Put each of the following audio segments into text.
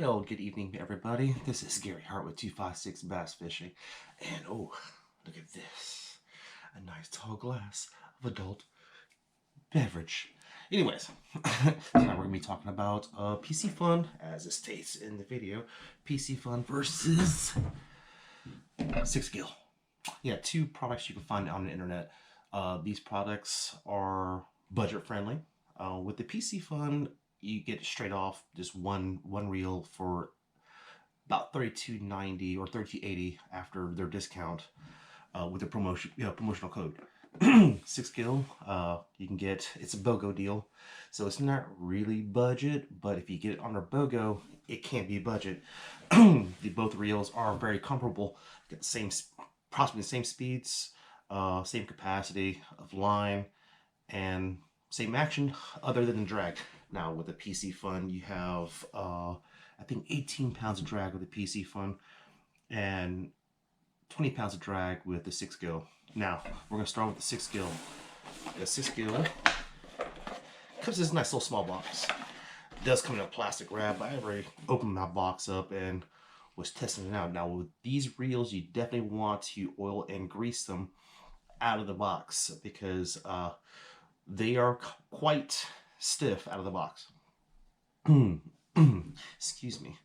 Well, good evening, everybody. This is Gary Hart with 256 Bass Fishing. And oh, look at this. A nice tall glass of adult beverage. Anyways, tonight we're going to be talking about Piscifun, as it states in the video. Piscifun versus SixGill. Yeah, two products you can find on the internet. These products are budget friendly. With the Piscifun, you get straight off just one reel for about $32.90 or $32.80 after their discount with the promotional code. SixGill, you can get, it's a BOGO deal, so it's not really budget, but if you get it on their BOGO, it can be budget. Both reels are very comparable, get the same, approximately the same speeds, same capacity of line, and same action other than the drag. Now with the Piscifun, you have I think 18 pounds of drag with the Piscifun and 20 pounds of drag with the SixGill. Now we're gonna start with the SixGill. The SixGill comes in this nice little small box. It does come in a plastic wrap. I already opened my box up and was testing it out. Now with these reels, you definitely want to oil and grease them out of the box because they are quite stiff out of the box. Excuse me.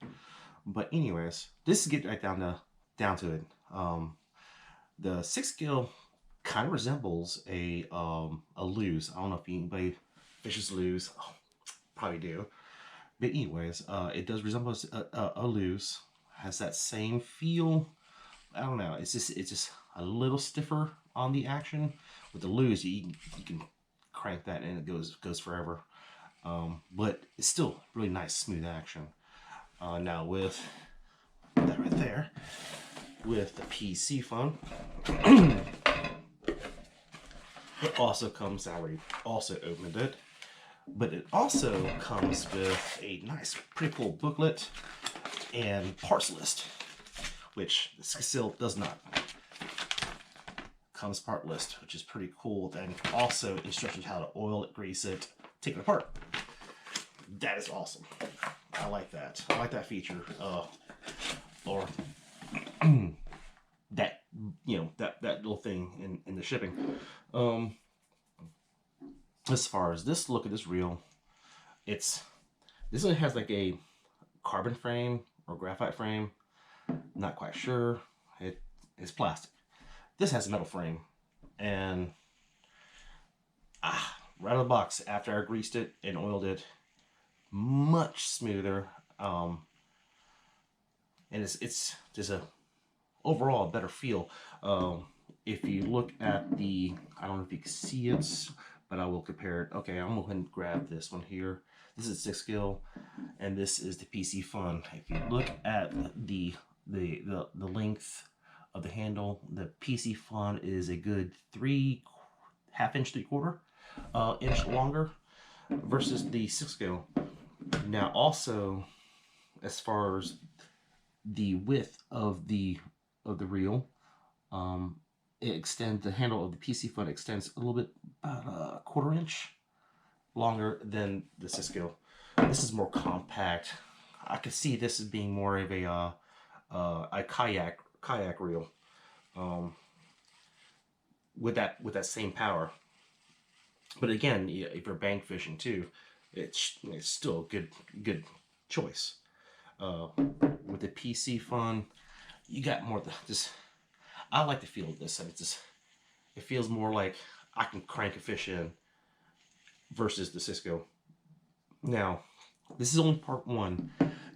But anyways, this is getting right down to it. The SixGill kind of resembles a lose. I don't know if anybody fishes lose. Oh, probably do. But anyways, it does resemble a lose. Has that same feel. I don't know. It's just a little stiffer on the action. With the lose, you can crank that and it goes forever. But it's still really nice, smooth action. Now with that right there, with the Piscifun, it also comes, I already also opened it, but it also comes with a nice, pretty cool booklet and parts list, which the SixGill does not. Comes part list, which is pretty cool, and also instructions how to oil it, grease it, take it apart. That is awesome. I like that. I like that feature. Or that, you know, that little thing in the shipping. As far as this look at this reel, this one has like a carbon frame or graphite frame. Not quite sure. It's plastic. This has a metal frame, and right out of the box after I greased it and oiled it, much smoother, and it's just a overall better feel. If you look at the, I don't know if you can see it, but I will compare it. Okay, I'm gonna go ahead and grab this one here. This is SixGill, and this is the Piscifun. If you look at the length of the handle, the Piscifun is a good 3.5 inch, 3/4 inch longer versus the SixGill. Now also, as far as the width of the reel, it extends, the handle of the Piscifun extends a little bit, about 1/4 inch longer than the SixGill. This is more compact. I could see this as being more of a kayak reel, with that same power. But again, if you're bank fishing too, it's still a good choice. With the Piscifun, you got more just. I like the feel of this. It feels more like I can crank a fish in versus the SixGill. Now, this is only part one.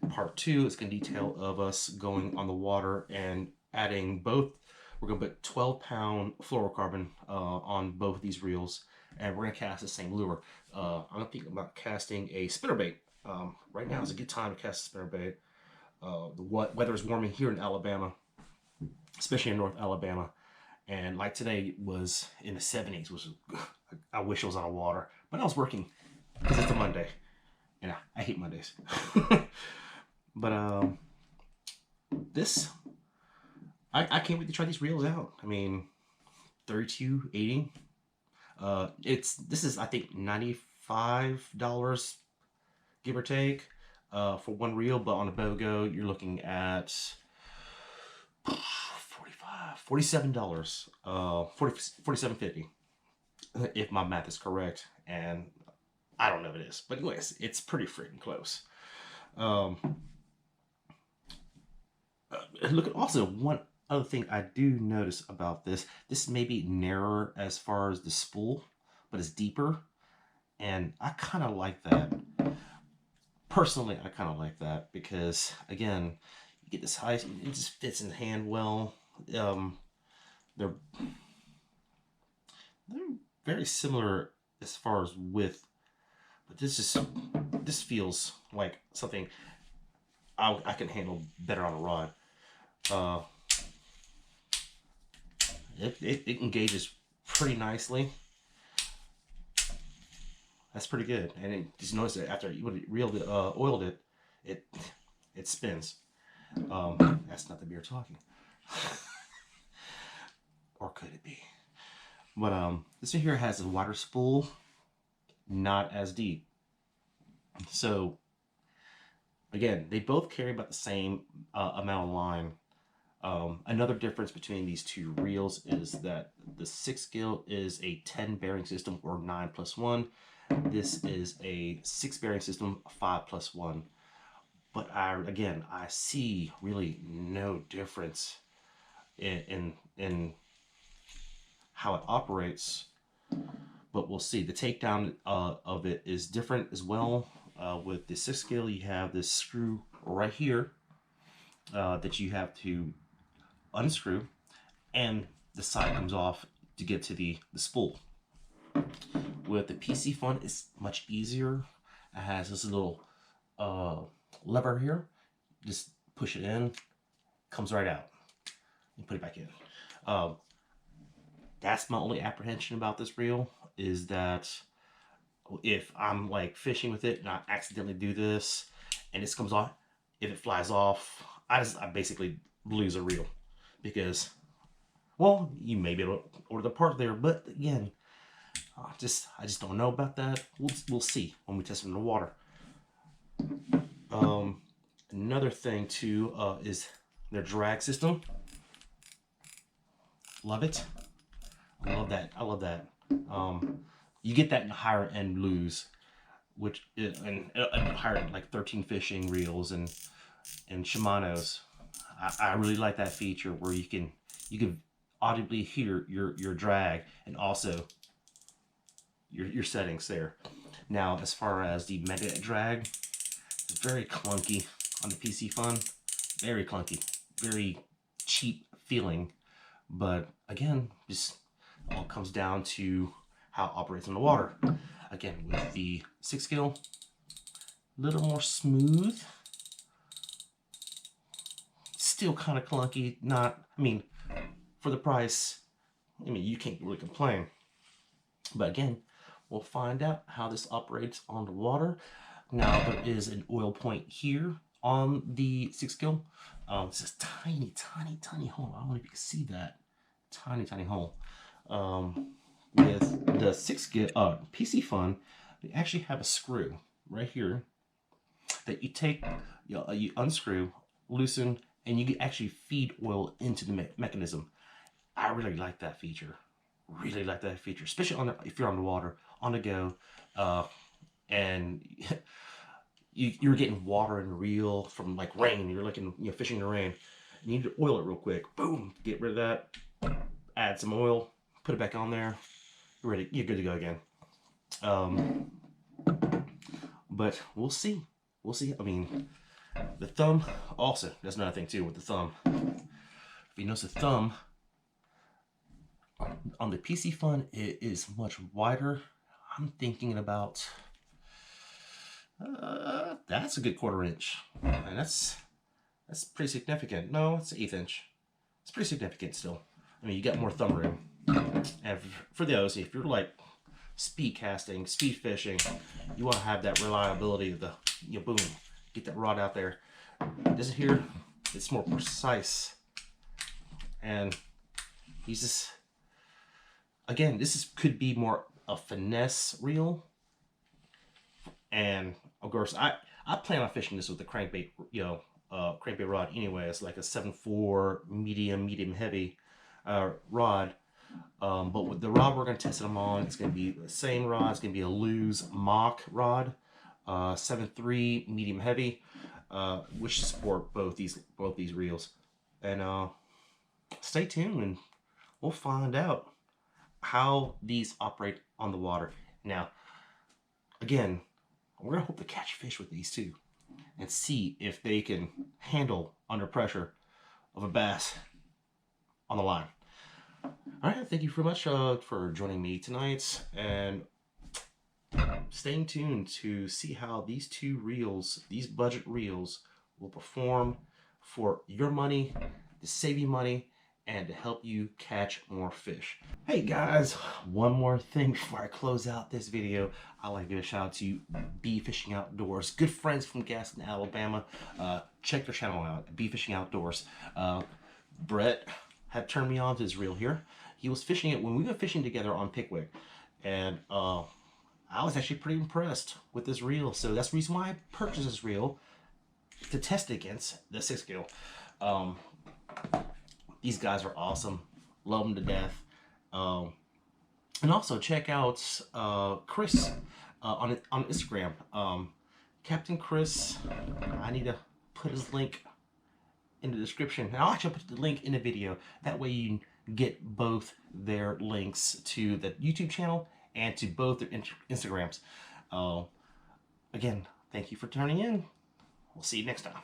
Part two is going to detail of us going on the water and adding both. We're going to put 12-pound fluorocarbon on both these reels, and we're going to cast the same lure. I'm thinking about casting a spinnerbait. Right now is a good time to cast a spinnerbait. The weather is warming here in Alabama, especially in North Alabama, and like today was in the 70s. I wish I was on the water, but I was working because it's a Monday, and I hate Mondays. But this, I can't wait to try these reels out. I mean, 32.80. This is I think $95 give or take for one reel, but on a BOGO you're looking at $47, $47.50 if my math is correct, and I don't know if it is, but anyways, it's pretty freaking close. Look at also one other thing I do notice about this. This may be narrower as far as the spool, but it's deeper, and I kind of like that. Personally, I kind of like that because, again, you get this high, it just fits in the hand well. They're very similar as far as width, but this feels like something I can handle better on a rod. It engages pretty nicely. That's pretty good, and just notice that after you oiled it, it spins. That's not the beer talking, or could it be? But this one here has a wider spool, not as deep. So again, they both carry about the same amount of line. Another difference between these two reels is that the SixGill is a 10 bearing system, or 9+1. This is a 6 bearing system, 5+1. But I see really no difference in how it operates. But we'll see. The takedown of it is different as well. With the SixGill, you have this screw right here that you have to unscrew, and the side comes off to get to the spool. With the Piscifun, it's much easier. It has this little lever here. Just push it in, comes right out. You put it back in. That's my only apprehension about this reel, is that if I'm like fishing with it and I accidentally do this and this comes off, if it flies off, I basically lose a reel, because, well, you may be able to order the part there, but again, I just don't know about that. We'll see when we test it in the water. Another thing too is their drag system. Love it. I love that. You get that in higher end blues, which is and higher, like 13 fishing reels and Shimano's. I really like that feature where you can audibly hear your drag and also your settings there. Now, as far as the magnetic drag, it's very clunky on the Piscifun. Very clunky, very cheap feeling. But again, just all comes down to how it operates in the water. Again, with the SixGill, a little more smooth. Still kind of clunky. For the price, you can't really complain. But again, we'll find out how this operates on the water. Now, there is an oil point here on the SixGill. It's this tiny hole. I don't know if you can see that. Tiny hole. With the SixGill Piscifun, they actually have a screw right here that you take, you unscrew, loosen, and you can actually feed oil into the mechanism. I really like that feature. Really like that feature, especially if you're on the water, on the go, and you're getting water in the reel from like rain. You're looking, fishing in the rain. You need to oil it real quick. Boom, get rid of that. Add some oil, put it back on there. You're ready. You're good to go again. But we'll see. We'll see. I mean, the thumb also, that's another thing too with the thumb. If you notice the thumb on the Piscifun, it is much wider. I'm thinking about that's a good 1/4 inch, and that's pretty significant. No, it's 1/8 inch. It's pretty significant still. I mean, you got more thumb room. And for those, if you're like speed casting, speed fishing, you want to have that reliability of the, you know, boom, get that rod out there. This here, it's more precise, and he's just, again, this is could be more a finesse reel. And of course, I plan on fishing this with the crankbait, you know, crankbait rod anyway. It's like a 7.4 medium heavy rod. But with the rod we're going to test them on, it's going to be the same rod. It's going to be a Lew's Mach rod, 7.3 medium heavy, which support both these reels. And stay tuned, and we'll find out how these operate on the water. Now, again, we're going to hope to catch fish with these too, and see if they can handle under pressure of a bass on the line. All right, thank you very much for joining me tonight, and staying tuned to see how these two reels, these budget reels, will perform for your money, to save you money, and to help you catch more fish. Hey guys, one more thing before I close out this video. I'd like to give a shout out to Bee Fishing Outdoors, good friends from Gaston, Alabama. Check their channel out, Bee Fishing Outdoors. Brett had turned me on to his reel here. He was fishing it when we were fishing together on Pickwick, and I was actually pretty impressed with this reel. So that's the reason why I purchased this reel, to test it against the SixGill. These guys are awesome. Love them to death. And also check out Chris on Instagram. Captain Chris, I need to put his link in the description. And I'll actually put the link in the video. That way you can get both their links to the YouTube channel and to both their Instagrams. Again, thank you for tuning in. We'll see you next time.